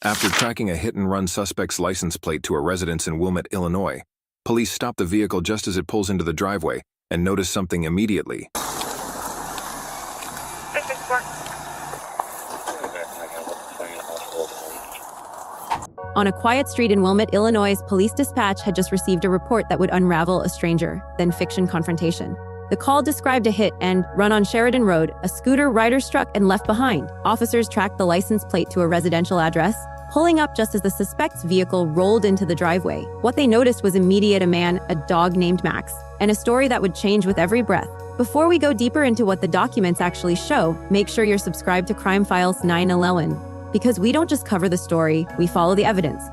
After tracking a hit-and-run suspect's license plate to a residence in Wilmet, Illinois, police stop the vehicle just as it pulls into the driveway and notice something immediately. On a quiet street in Wilmet, Illinois, police dispatch had just received a report that would unravel a stranger, then fiction confrontation. The call described a hit and run on Sheridan Road, a scooter rider struck and left behind. Officers tracked the license plate to a residential address, pulling up just as the suspect's vehicle rolled into the driveway. What they noticed was immediate: a man, a dog named Max, and a story that would change with every breath. Before we go deeper into what the documents actually show, make sure you're subscribed to Crime Files 911. Because we don't just cover the story, we follow the evidence.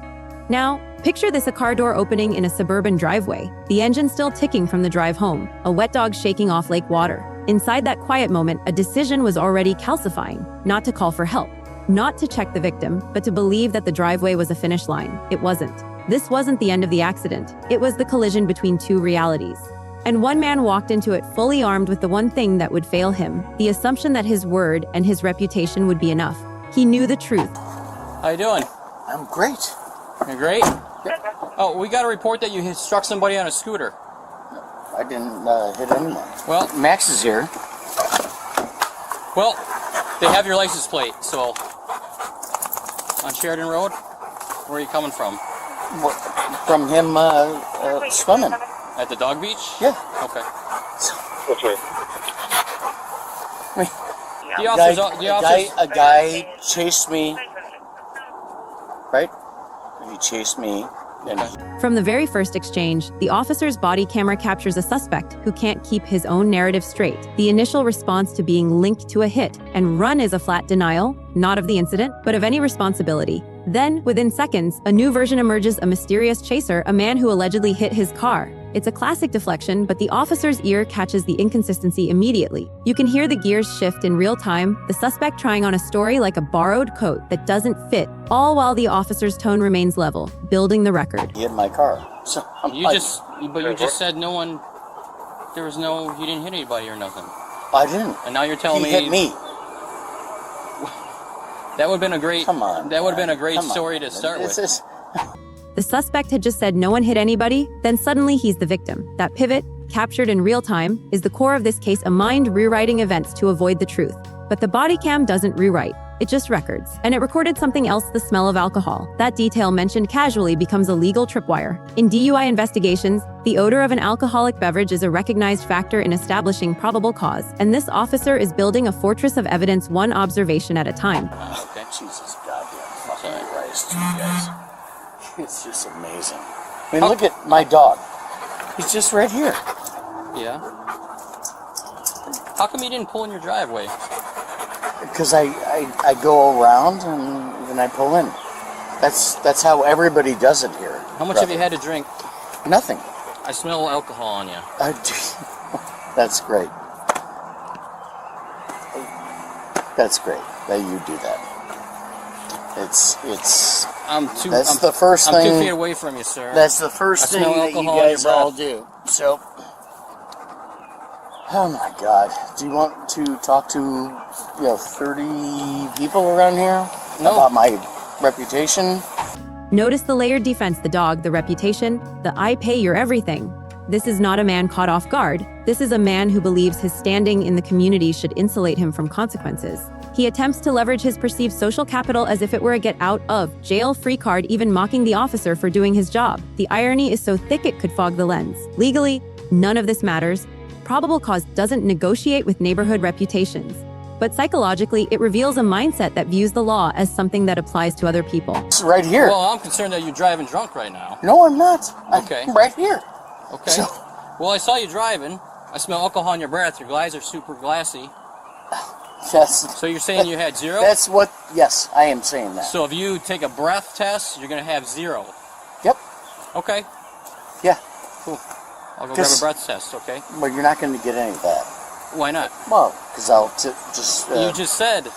Now, picture this: a car door opening in a suburban driveway, the engine still ticking from the drive home, a wet dog shaking off lake water. Inside that quiet moment, a decision was already calcifying: not to call for help, not to check the victim, but to believe that the driveway was a finish line. It wasn't. This wasn't the end of the accident. It was the collision between two realities. And one man walked into it fully armed with the one thing that would fail him: the assumption that his word and his reputation would be enough. He knew the truth. How you doing? I'm great. You're great? Yeah. Oh, we got a report that you struck somebody on a scooter. I didn't hit anyone. Well, Max is here. Well, they have your license plate, so... On Sheridan Road? Where are you coming from? From him swimming. At the dog beach? Yeah. Okay. Okay. The a guy chased me, right? He chased me. And From the very first exchange, the officer's body camera captures a suspect who can't keep his own narrative straight. The initial response to being linked to a hit and run is a flat denial, not of the incident, but of any responsibility. Then, within seconds, a new version emerges: a mysterious chaser, a man who allegedly hit his car. It's a classic deflection, but the officer's ear catches the inconsistency immediately. You can hear the gears shift in real time, the suspect trying on a story like a borrowed coat that doesn't fit, all while the officer's tone remains level, building the record. He hit my car. So you just said no one, you didn't hit anybody or nothing. I didn't. And now you're telling me... He hit me. That would have been a great... Come on. That would have been a great story to start with. The suspect had just said no one hit anybody, then suddenly he's the victim. That pivot, captured in real time, is the core of this case: a mind rewriting events to avoid the truth. But the body cam doesn't rewrite, it just records. And it recorded something else: the smell of alcohol. That detail mentioned casually becomes a legal tripwire. In DUI investigations, the odor of an alcoholic beverage is a recognized factor in establishing probable cause, and this officer is building a fortress of evidence, one observation at a time. Okay. Jesus goddamn fucking Christ, you guys. It's just amazing. I mean, look at my dog. He's just right here. Yeah. How come you didn't pull in your driveway? Because I go around and then I pull in. That's how everybody does it here. How much have you had to drink? Nothing. I smell alcohol on you. That's great. That's great that you do that. That's the first thing. I'm 2 feet away from you, sir. That's the first thing that you guys all do. So, oh my God, do you want to talk to 30 people around here about my reputation? Notice the layered defense: the dog, the reputation, the I pay your everything. This is not a man caught off guard. This is a man who believes his standing in the community should insulate him from consequences. He attempts to leverage his perceived social capital as if it were a get-out-of-jail-free card, even mocking the officer for doing his job. The irony is so thick it could fog the lens. Legally, none of this matters. Probable cause doesn't negotiate with neighborhood reputations. But psychologically, it reveals a mindset that views the law as something that applies to other people. It's right here. Well, I'm concerned that you're driving drunk right now. No, I'm not. Okay. I'm right here. Okay. Well, I saw you driving. I smell alcohol in your breath. Your eyes are super glassy. Yes. So you're saying you had zero? Yes, I am saying that. So if you take a breath test, you're going to have zero? Yep. Okay. Yeah. Cool. I'll go grab a breath test, okay? Well, you're not going to get any of that. Why not? Well, because I'll just... You just said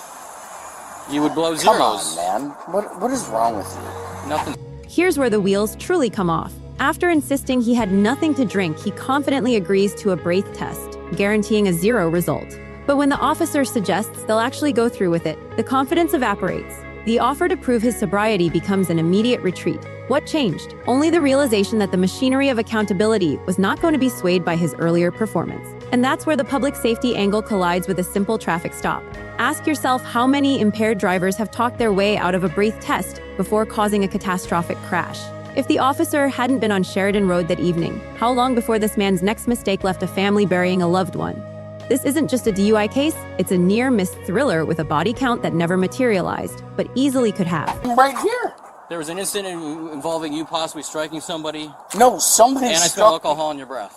you would blow zeros. Come on, man. What is wrong with you? Nothing. Here's where the wheels truly come off. After insisting he had nothing to drink, he confidently agrees to a breath test, guaranteeing a 0 result. But when the officer suggests they'll actually go through with it, the confidence evaporates. The offer to prove his sobriety becomes an immediate retreat. What changed? Only the realization that the machinery of accountability was not going to be swayed by his earlier performance. And that's where the public safety angle collides with a simple traffic stop. Ask yourself how many impaired drivers have talked their way out of a breath test before causing a catastrophic crash. If the officer hadn't been on Sheridan Road that evening, how long before this man's next mistake left a family burying a loved one? This isn't just a DUI case, it's a near-miss thriller with a body count that never materialized, but easily could have. I'm right here. There was an incident involving you possibly striking somebody, No, somebody and I smell struck. alcohol in your breath.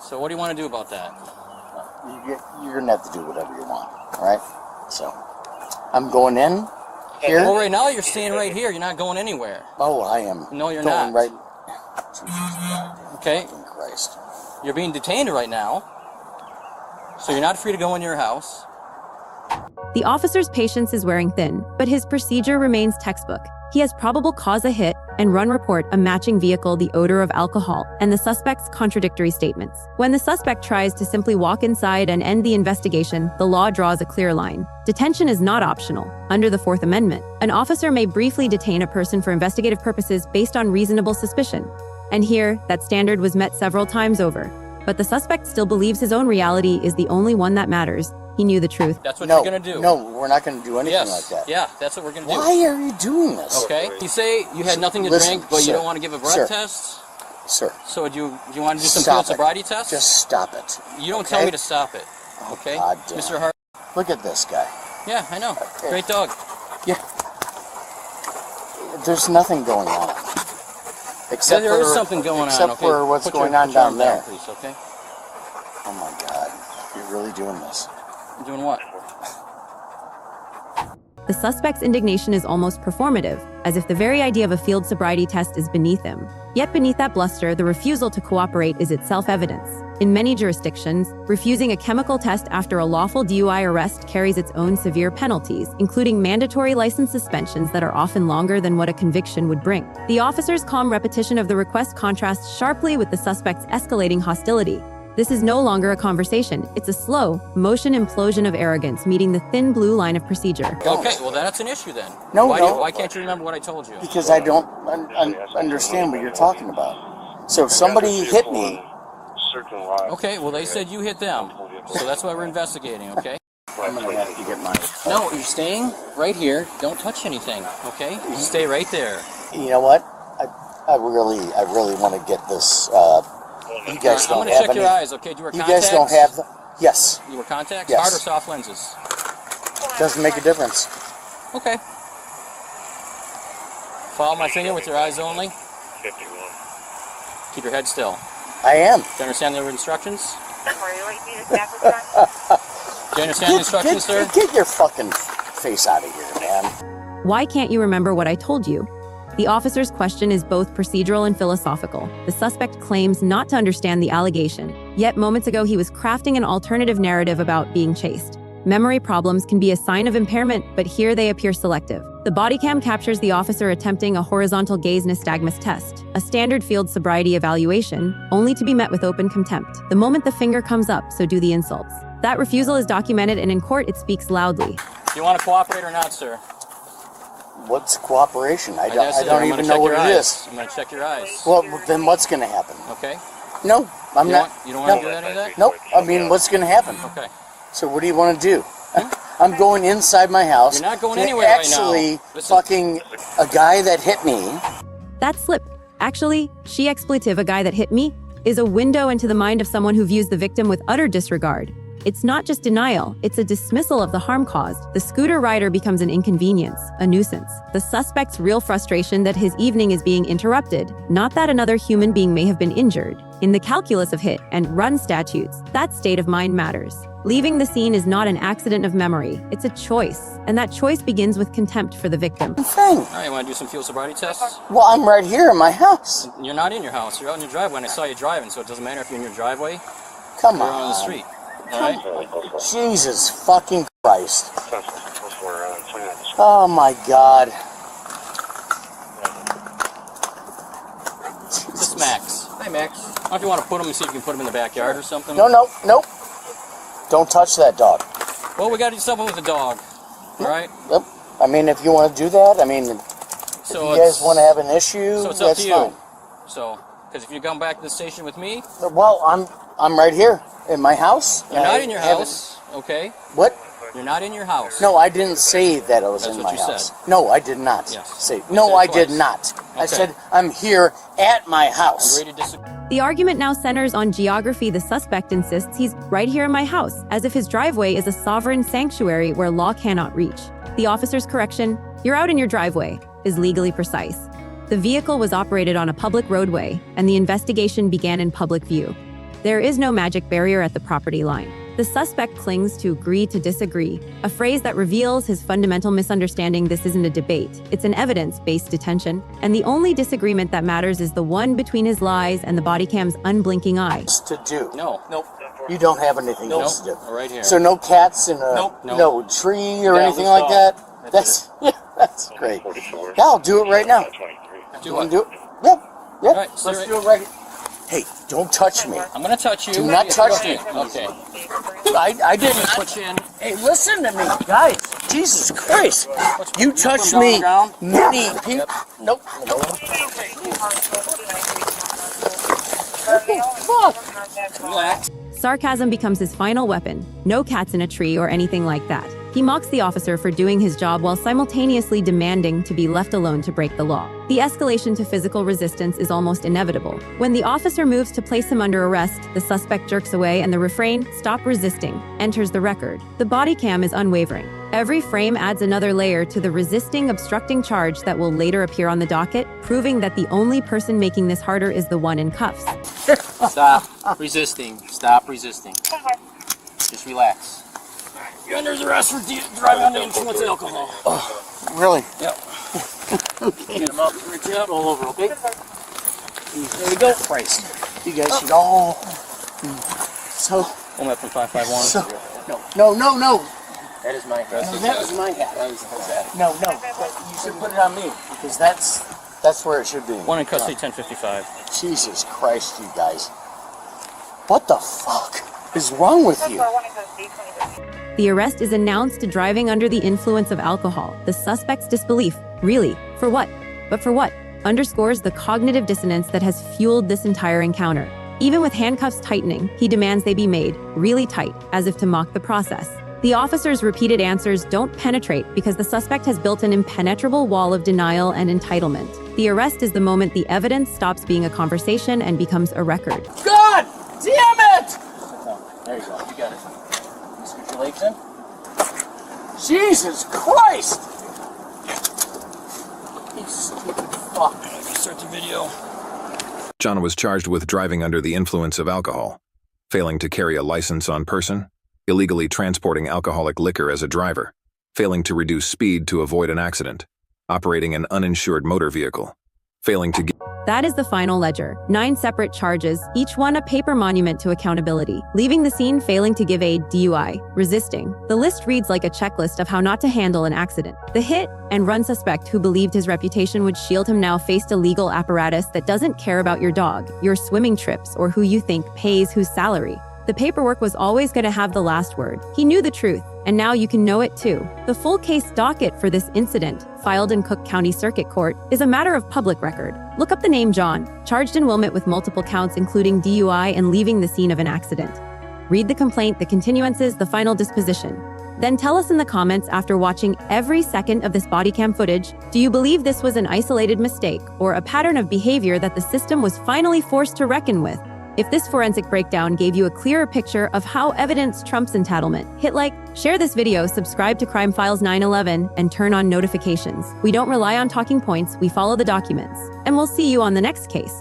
So what do you want to do about that? You're gonna have to do whatever you want, all right? So, I'm going in here. Well, right now you're staying right here. You're not going anywhere. Oh, I am. No, you're going not. right. Okay? Jesus Christ. You're being detained right now. So you're not free to go in your house. The officer's patience is wearing thin, but his procedure remains textbook. He has probable cause a hit and run report a matching vehicle the odor of alcohol and the suspect's contradictory statements. When the suspect tries to simply walk inside and end the investigation, the law draws a clear line. Detention is not optional. Under the Fourth Amendment, an officer may briefly detain a person for investigative purposes based on reasonable suspicion. And here, that standard was met several times over. But the suspect still believes his own reality is the only one that matters. He knew the truth. That's what you're going to do. No, we're not going to do anything Yes. like that. Yeah, that's what we're going to do. Why are you doing this? Okay? You say you had nothing to Listen, drink, but sir. you don't want to give a breath Sir. test? Sir, So do you want to do some stop field it. sobriety tests? Just stop it. You don't okay? tell me to stop it. Okay? God damn. Mr. Hart? Look at this guy. Yeah, I know. Okay. Great dog. Yeah. There's nothing going on. Yeah, Except there is for, something going on. Except Okay? for what's Put going your on down arm there. please, okay? Oh my God. You're really doing this. You're doing what? The suspect's indignation is almost performative, as if the very idea of a field sobriety test is beneath him. Yet beneath that bluster, the refusal to cooperate is itself evidence. In many jurisdictions, refusing a chemical test after a lawful DUI arrest carries its own severe penalties, including mandatory license suspensions that are often longer than what a conviction would bring. The officer's calm repetition of the request contrasts sharply with the suspect's escalating hostility. This is no longer a conversation. It's a slow, motion implosion of arrogance meeting the thin blue line of procedure. Okay, well that's an issue then. No, Why can't you remember what I told you? Because I don't understand what you're talking about. So somebody hit me. Okay, well they said you hit them. So that's why we're investigating, okay? I'm going to have to get my... No, you're staying right here. Don't touch anything, okay? You stay right there. You know what? I really want to get this... you guys I'm don't going to have check any... your eyes, okay? Do you wear You contacts? guys don't have... Yes. You wear contacts? Yes. Hard or soft lenses? Doesn't make a difference. Okay. Follow my finger with your eyes only. 51. Keep your head still. I am. Do you understand the instructions? Do you understand the instructions, sir? Get your fucking face out of here, man. Why can't you remember what I told you? The officer's question is both procedural and philosophical. The suspect claims not to understand the allegation, yet moments ago he was crafting an alternative narrative about being chased. Memory problems can be a sign of impairment, but here they appear selective. The Bodycam captures the officer attempting a horizontal gaze nystagmus test, a standard field sobriety evaluation, only to be met with open contempt. The moment the finger comes up, so do the insults. That refusal is documented, and in court it speaks loudly. Do you want to cooperate or not, sir? What's cooperation? I guess don't I'm even gonna know check what your it eyes. is. I'm going to check your eyes. Well, then what's going to happen? Okay? No, I'm You not. don't want no. to do any of that? Nope. I mean, what's going to happen? Okay. So what do you want to do? I'm going inside my house. You're not going to anywhere right actually now. Listen. fucking a guy that hit me. That slip, actually, she expletive, a guy that hit me, is a window into the mind of someone who views the victim with utter disregard. It's not just denial, it's a dismissal of the harm caused. The scooter rider becomes an inconvenience, a nuisance. The suspect's real frustration that his evening is being interrupted, not that another human being may have been injured. In the calculus of hit and run statutes, that state of mind matters. Leaving the scene is not an accident of memory, it's a choice. And that choice begins with contempt for the victim. Thing. All right, you want to do some field sobriety tests? Well, I'm right here in my house. You're not in your house. You're out in your driveway, and I saw you driving, so it doesn't matter if you're in your driveway Come or on. on the street. All right? Jesus fucking Christ. Oh my God. This is Max. Hi, Max. I don't know if you want to put him and see if you can put him in the backyard or something. No. Don't touch that dog. Well, we got to do something with the dog. All right? Yep. I mean, if you want to do that, I mean, So if you guys want to have an issue, So it's up that's to you. fine. So, because if you come back to the station with me, Well, I'm right here in my house. you're not in your house, okay? What? You're not in your house. No, I didn't say that I was That's in what my you house. said. No, I did not Yes. say. You No, said I did twice. not. I Okay. said I'm here at my house. Agree to disagree. The argument now centers on geography. The suspect insists he's right here in my house, as if his driveway is a sovereign sanctuary where law cannot reach. The officer's correction, "You're out in your driveway," is legally precise. The vehicle was operated on a public roadway, and the investigation began in public view. There is no magic barrier at the property line. The suspect clings to agree to disagree, a phrase that reveals his fundamental misunderstanding. This isn't a debate, it's an evidence-based detention, and the only disagreement that matters is the one between his lies and the bodycam's unblinking eye. To do. No. Nope. You don't have anything Nope. else to do. Right here. So no cats in a Nope. no tree or Yeah, anything let's like go. that. That's that's great. Yeah, I'll do it right now. Do You what? want to do it? Yep. Yep. right, Let's sit do it right. Hey, don't touch me. I'm gonna touch you. Do not touch me. Okay. I didn't. Put you in. Hey, listen to me, guys. Jesus Christ. You touched down me the ground? many people. Nope. Fuck. Relax. Sarcasm becomes his final weapon. No cats in a tree or anything like that. He mocks the officer for doing his job while simultaneously demanding to be left alone to break the law. The escalation to physical resistance is almost inevitable. When the officer moves to place him under arrest, the suspect jerks away and the refrain, "Stop resisting," enters the record. The body cam is unwavering. Every frame adds another layer to the resisting, obstructing charge that will later appear on the docket, proving that the only person making this harder is the one in cuffs. Stop resisting. Stop resisting. Just relax. You're under arrest for driving under the influence of alcohol. Really? Yep. Get him up. Reach up. All over, okay? There we go. Christ. You guys should all. So. One up from 551. So. No. That is my hat. No, that was my hat. That was his hat. No. You should put it on me because that's where it should be. One in custody, 1055. Jesus Christ, you guys. What the fuck is wrong with you? The arrest is announced driving under the influence of alcohol. The suspect's disbelief, really, for what? But for what? Underscores the cognitive dissonance that has fueled this entire encounter. Even with handcuffs tightening, he demands they be made really tight, as if to mock the process. The officer's repeated answers don't penetrate because the suspect has built an impenetrable wall of denial and entitlement. The arrest is the moment the evidence stops being a conversation and becomes a record. God damn it! There you go. You got it. You scoot your legs in. Jesus Christ! You stupid fuck. Start the video. John was charged with driving under the influence of alcohol, failing to carry a license on person, illegally transporting alcoholic liquor as a driver, failing to reduce speed to avoid an accident, operating an uninsured motor vehicle, failing to That is the final ledger. 9 separate charges, each one a paper monument to accountability. Leaving the scene, failing to give aid, DUI, resisting. The list reads like a checklist of how not to handle an accident. The hit and run suspect who believed his reputation would shield him now faced a legal apparatus that doesn't care about your dog, your swimming trips, or who you think pays whose salary. The paperwork was always going to have the last word. He knew the truth, and now you can know it too. The full case docket for this incident, filed in Cook County Circuit Court, is a matter of public record. Look up the name John, charged in Wilmet with multiple counts including DUI and leaving the scene of an accident. Read the complaint, the continuances, the final disposition. Then tell us in the comments after watching every second of this body cam footage, do you believe this was an isolated mistake or a pattern of behavior that the system was finally forced to reckon with? If this forensic breakdown gave you a clearer picture of how evidence trumps entitlement, hit like, share this video, subscribe to Crime Files 911, and turn on notifications. We don't rely on talking points, we follow the documents. And we'll see you on the next case.